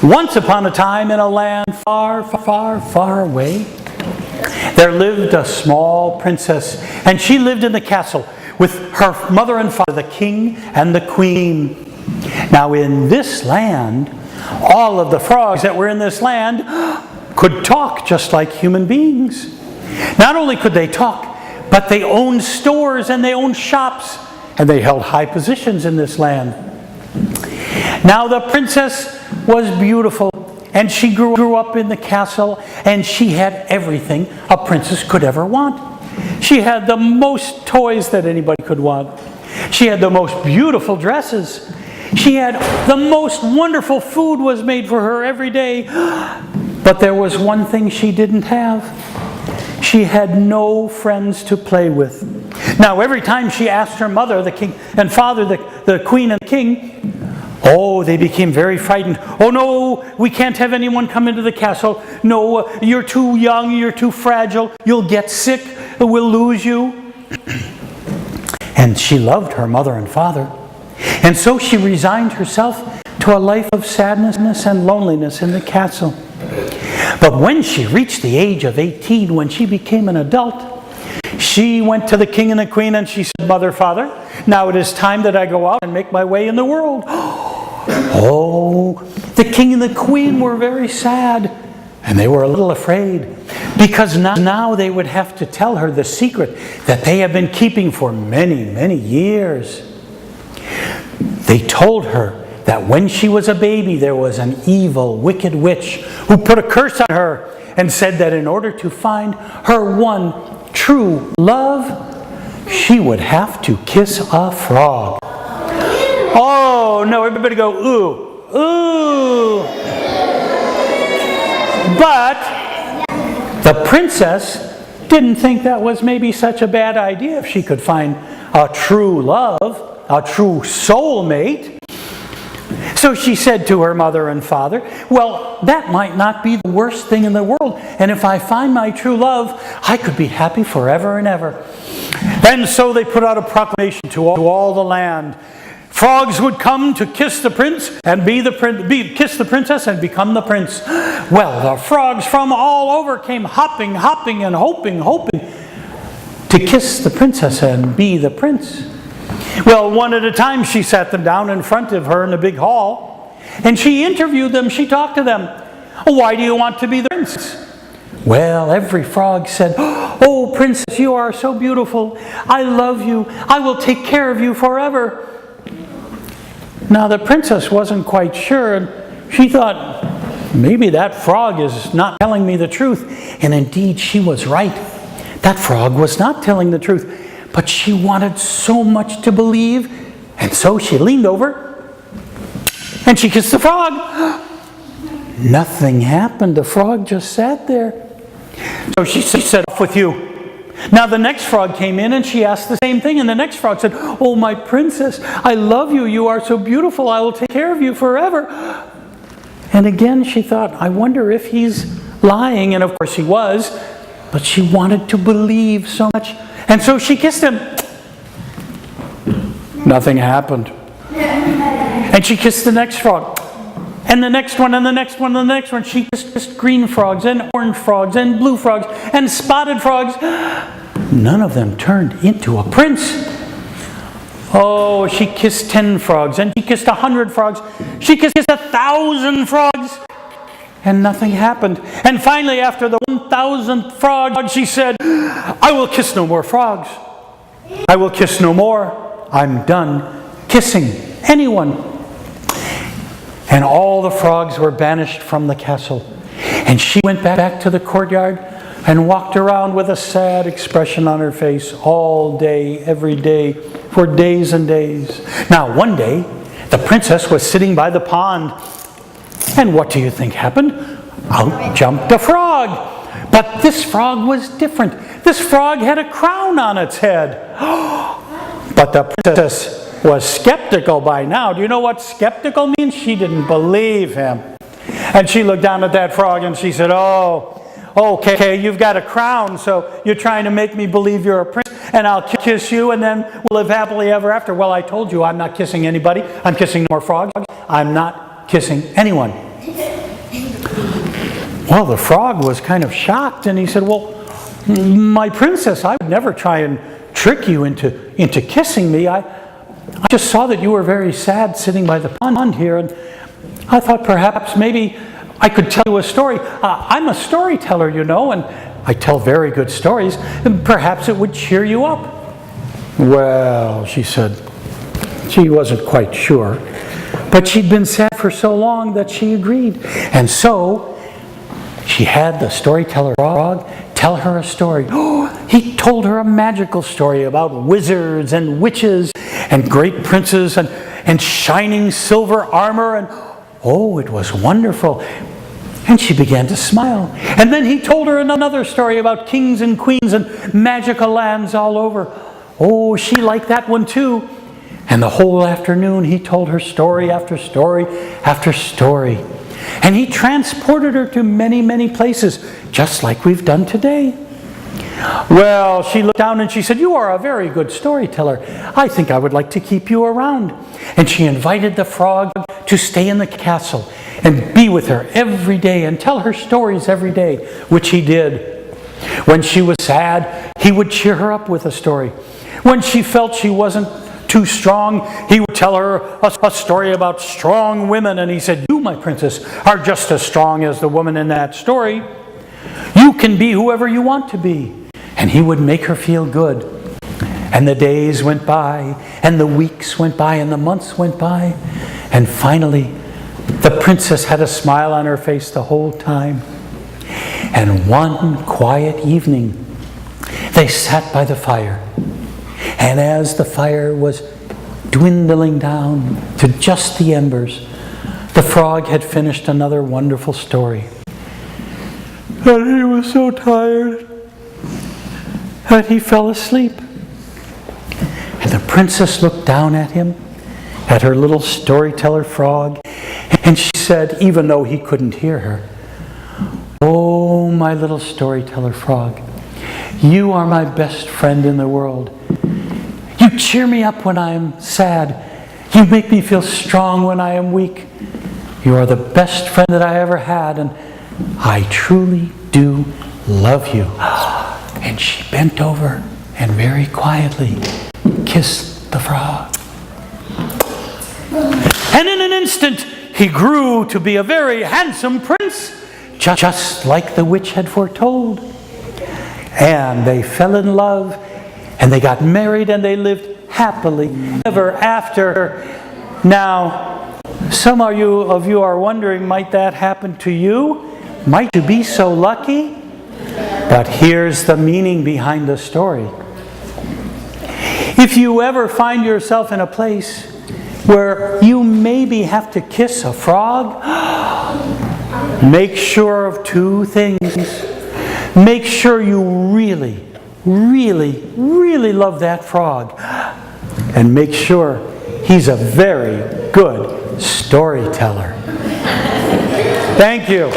Once upon a time, in a land far, far, far away, there lived a small princess, and she lived in the castle with her mother and father, the king and the queen. Now in this land, all of the frogs that were in this land could talk just like human beings. Not only could they talk, but they owned stores and they owned shops, and they held high positions in this land. Now the princess was beautiful, and she grew up in the castle, and she had everything a princess could ever want. She had the most toys that anybody could want. She had the most beautiful dresses. She had the most wonderful food was made for her every day. But there was one thing she didn't have. She had no friends to play with. Now every time she asked her mother, the king and father, the queen and the king, they became very frightened. Oh no, we can't have anyone come into the castle. No, you're too young, you're too fragile, you'll get sick, we'll lose you. And she loved her mother and father. And so she resigned herself to a life of sadness and loneliness in the castle. But when she reached the age of 18, when she became an adult, she went to the king and the queen and she said, Mother, Father, now it is time that I go out and make my way in the world. The king and the queen were very sad, and they were a little afraid, because now they would have to tell her the secret that they have been keeping for many, many years. They told her that when she was a baby, there was an evil, wicked witch who put a curse on her and said that in order to find her one true love, she would have to kiss a frog. Oh, no, everybody go, ooh, ooh. But the princess didn't think that was maybe such a bad idea if she could find a true love, a true soulmate. So she said to her mother and father, well, that might not be the worst thing in the world. And if I find my true love, I could be happy forever and ever. And so they put out a proclamation to all the land. Frogs would come to kiss the prince and kiss the princess and become the prince. Well, the frogs from all over came hopping and hoping to kiss the princess and be the prince. Well, one at a time she sat them down in front of her in the big hall, and she interviewed them, she talked to them. Why do you want to be the prince? Well, every frog said, oh, princess, you are so beautiful. I love you. I will take care of you forever. Now the princess wasn't quite sure, and she thought, maybe that frog is not telling me the truth. And indeed, she was right. That frog was not telling the truth. But she wanted so much to believe, and so she leaned over and she kissed the frog. Nothing happened. The frog just sat there. So she said, off with you. Now the next frog came in and she asked the same thing, and the next frog said, oh, my princess, I love you. You are so beautiful. I will take care of you forever. And again she thought, I wonder if he's lying. And of course he was, but she wanted to believe so much. And so she kissed him. Nothing happened. And she kissed the next frog. And the next one, and the next one, and the next one. She kissed green frogs, and orange frogs, and blue frogs, and spotted frogs. None of them turned into a prince. Oh, she kissed 10 frogs, and she kissed 100 frogs. She kissed 1,000 frogs. And nothing happened. And finally, after the 1,000th frog, she said, I will kiss no more frogs. I will kiss no more. I'm done kissing anyone. And all the frogs were banished from the castle. And she went back to the courtyard and walked around with a sad expression on her face all day, every day, for days and days. Now, one day, the princess was sitting by the pond. And what do you think happened? Out jumped a frog. But this frog was different. This frog had a crown on its head. But the princess was skeptical by now. Do you know what skeptical means? She didn't believe him. And she looked down at that frog and she said, oh, okay, you've got a crown, so you're trying to make me believe you're a prince, and I'll kiss you, and then we'll live happily ever after. Well, I told you I'm not kissing anybody. I'm kissing no more frogs. I'm not kissing anyone. Well, the frog was kind of shocked, and he said, well, my princess, I would never try and trick you into kissing me. I just saw that you were very sad sitting by the pond here, and I thought perhaps maybe I could tell you a story. I'm a storyteller, you know, and I tell very good stories, and perhaps it would cheer you up. Well, she said, she wasn't quite sure, but she'd been sad for so long that she agreed. And so she had the storyteller frog tell her a story. Oh, he told her a magical story about wizards and witches and great princes and shining silver armor, and oh, it was wonderful. And she began to smile. And then he told her another story about kings and queens and magical lands all over. Oh, she liked that one too. And the whole afternoon he told her story after story after story. And he transported her to many, many places, just like we've done today. Well, she looked down and she said, you are a very good storyteller. I think I would like to keep you around. And she invited the frog to stay in the castle and be with her every day and tell her stories every day, which he did. When she was sad, he would cheer her up with a story. When she felt she wasn't too strong, he would tell her a story about strong women, and he said, you, my princess, are just as strong as the woman in that story. You can be whoever you want to be. And he would make her feel good. And the days went by, and the weeks went by, and the months went by, and finally the princess had a smile on her face the whole time. And one quiet evening, they sat by the fire. And as the fire was dwindling down to just the embers, the frog had finished another wonderful story. And he was so tired that he fell asleep. And the princess looked down at him, at her little storyteller frog, and she said, even though he couldn't hear her, oh, my little storyteller frog, you are my best friend in the world. You cheer me up when I am sad. You make me feel strong when I am weak. You are the best friend that I ever had, and I truly do love you. And she bent over and very quietly kissed the frog. And in an instant, he grew to be a very handsome prince, just like the witch had foretold. And they fell in love, and they got married, and they lived happily ever after. Now, some of you are wondering, might that happen to you? Might you be so lucky? But here's the meaning behind the story. If you ever find yourself in a place where you maybe have to kiss a frog, make sure of two things. Make sure you really, really, really love that frog. And make sure he's a very good storyteller. Thank you.